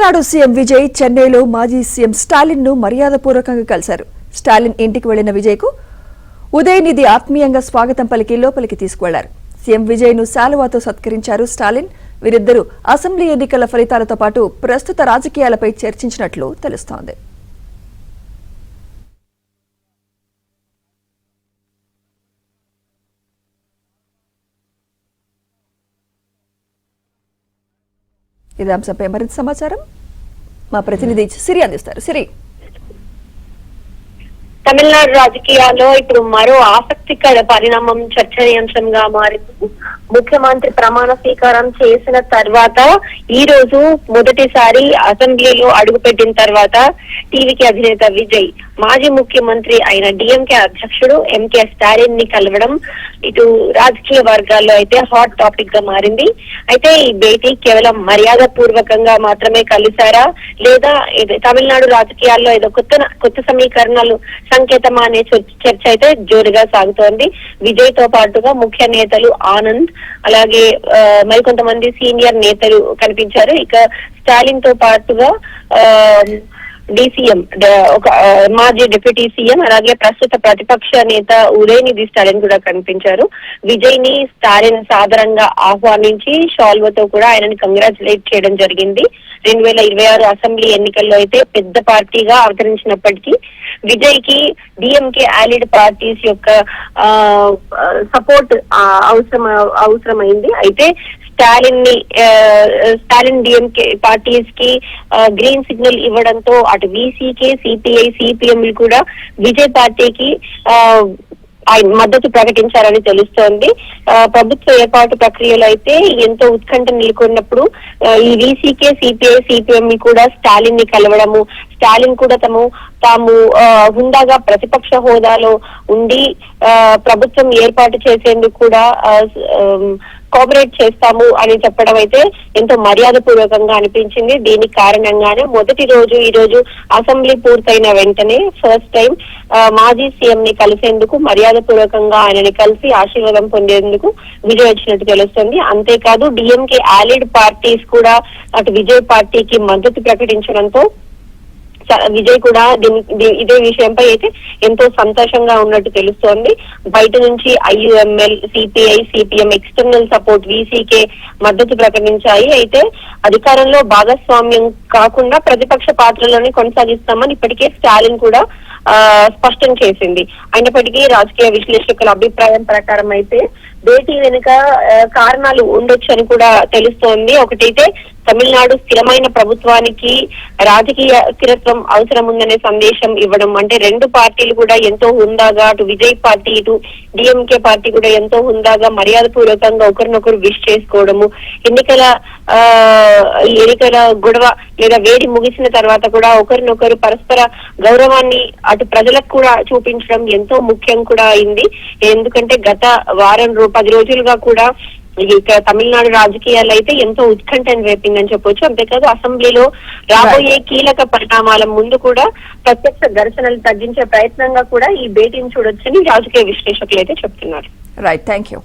Tamil Nadu CM Vijay చెన్నైలో మాజీ CM Stalin ను మర్యాదపూర్వకంగా కలిశారు. స్టాలిన్ ఇంటికి వెళ్లిన విజయ్ కు ఉదయనిధి ఆత్మీయంగా స్వాగతం పలికి లోపలికి తీసుకువెళ్లారు. సీఎం విజయ్ ను శాలువాతో సత్కరించారు స్టాలిన్. వీరిద్దరూ అసెంబ్లీ ఎన్నికల ఫలితాలతో పాటు ప్రస్తుత రాజకీయాలపై చర్చించినట్లు తెలుస్తోంది. ఇదే అంశంపై మరింత సమాచారం మా ప్రతినిధి సిరి అందిస్తారు. సిరి, తమిళనాడు రాజకీయాల్లో ఇప్పుడు మరో ఆసక్తికర పరిణామం చర్చనీయాంశంగా మారింది. ముఖ్యమంత్రి ప్రమాణ స్వీకారం చేసిన తర్వాత ఈ రోజు మొదటిసారి అసెంబ్లీలో అడుగుపెట్టిన తర్వాత టీవీకి అధినేత విజయ్ మాజీ ముఖ్యమంత్రి అయిన డిఎంకే అధ్యక్షుడు ఎంకే స్టాలిన్ ని కలవడం ఇటు రాజకీయ వర్గాల్లో అయితే హాట్ టాపిక్ గా మారింది. అయితే ఈ భేటీ కేవలం మర్యాద పూర్వకంగా మాత్రమే కలిశారా, లేదా తమిళనాడు రాజకీయాల్లో ఏదో కొత్త సమీకరణాలు సంకేతమా అనే చర్చ అయితే జోరుగా సాగుతోంది. విజయ్ తో పాటుగా ముఖ్య నేతలు ఆనంద్, అలాగే మరికొంతమంది సీనియర్ నేతలు కనిపించారు. ఇక స్టాలిన్ తో పాటుగా డిసిఎం ఒక మాజీ డిప్యూటీ సీఎం, అలాగే ప్రస్తుత ప్రతిపక్ష నేత ఉదయనిధి స్టాలిన్ కూడా కనిపించారు. విజయ్ ని స్టాలిన్ సాదరంగా ఆహ్వానించి షాల్వతో కూడా ఆయనని కంగ్రాచులేట్ చేయడం జరిగింది. 2026 అసెంబ్లీ ఎన్నికల్లో అయితే పెద్ద పార్టీగా అవతరించినప్పటికీ విజయ్ కి డిఎంకే అలీడ్ పార్టీస్ యొక్క సపోర్ట్ అవసరమైంది. అయితే స్టాలిన్ డిఎంకే పార్టీస్ కి గ్రీన్ సిగ్నల్ ఇవ్వడంతో అటు వీసీకే, సిపిఐ, సిపిఎం కూడా విజయ్ పార్టీకి ఆయన మద్దతు ప్రకటించారని తెలుస్తోంది. ప్రభుత్వ ఏర్పాటు ప్రక్రియలో అయితే ఎంతో ఉత్కంఠ నెలకొన్నప్పుడు ఈ వీసీకే, సిపిఐ, సిపిఎం కూడా స్టాలిన్ ని కలవడము, స్టాలిన్ కూడా తాము హుందాగా ప్రతిపక్ష హోదాలో ఉండి ప్రభుత్వం ఏర్పాటు చేసేందుకు కూడా కోఆపరేట్ చేస్తాము అని చెప్పడం అయితే ఎంతో మర్యాద పూర్వకంగా అనిపించింది. దీనికి కారణంగానే మొదటి రోజు ఈ రోజు అసెంబ్లీ పూర్తయిన వెంటనే ఫస్ట్ టైం మాజీ సీఎం ని కలిసేందుకు మర్యాద పూర్వకంగా ఆయనని కలిసి ఆశీర్వాదం పొందేందుకు విజయ్ వచ్చినట్టు తెలుస్తుంది. అంతేకాదు డిఎంకే అలీడ్ పార్టీస్ కూడా అటు విజయ్ పార్టీకి మద్దతు ప్రకటించడంతో విజయ్ కూడా ఇదే విషయంపై అయితే ఎంతో సంతోషంగా ఉన్నట్టు తెలుస్తోంది. బయట నుంచి IUML, CPI, CPM external support VCK మద్దతు ప్రకటించాయి. అయితే అధికారంలో భాగస్వామ్యం కాకుండా ప్రతిపక్ష పాత్రలోనే కొనసాగిస్తామని ఇప్పటికే స్టాలిన్ కూడా స్పష్టం చేసింది. అయినప్పటికీ రాజకీయ విశ్లేషకుల అభిప్రాయం ప్రకారం అయితే భేటీ వెనుక కారణాలు ఉండొచ్చు అని కూడా తెలుస్తోంది. ఒకటైతే తమిళనాడు స్థిరమైన ప్రభుత్వానికి రాజకీయ స్థిరత్వం అవసరం ఉందనే సందేశం ఇవ్వడం. అంటే రెండు పార్టీలు కూడా ఎంతో హుందాగా, అటు విజయ్ పార్టీ ఇటు డిఎంకే పార్టీ కూడా ఎంతో హుందాగా మర్యాద పూర్వకంగా ఒకరినొకరు విష్ చేసుకోవడము, ఎన్నికల గొడవ లేదా వేడి ముగిసిన తర్వాత కూడా ఒకరినొకరు పరస్పర గౌరవాన్ని అటు ప్రజలకు కూడా చూపించడం ఎంతో ముఖ్యం కూడా అయింది. ఎందుకంటే గత 10 రోజులుగా కూడా ఇక తమిళనాడు రాజకీయాలు అయితే ఎంతో ఉత్కంఠను రేపిందని చెప్పొచ్చు. అంతేకాదు అసెంబ్లీలో రాబోయే కీలక పరిణామాల ముందు కూడా ప్రత్యక్ష ఘర్షణలు తగ్గించే ప్రయత్నంగా కూడా ఈ భేటీని చూడొచ్చని రాజకీయ విశ్లేషకులు అయితే చెప్తున్నారు. Right, thank you.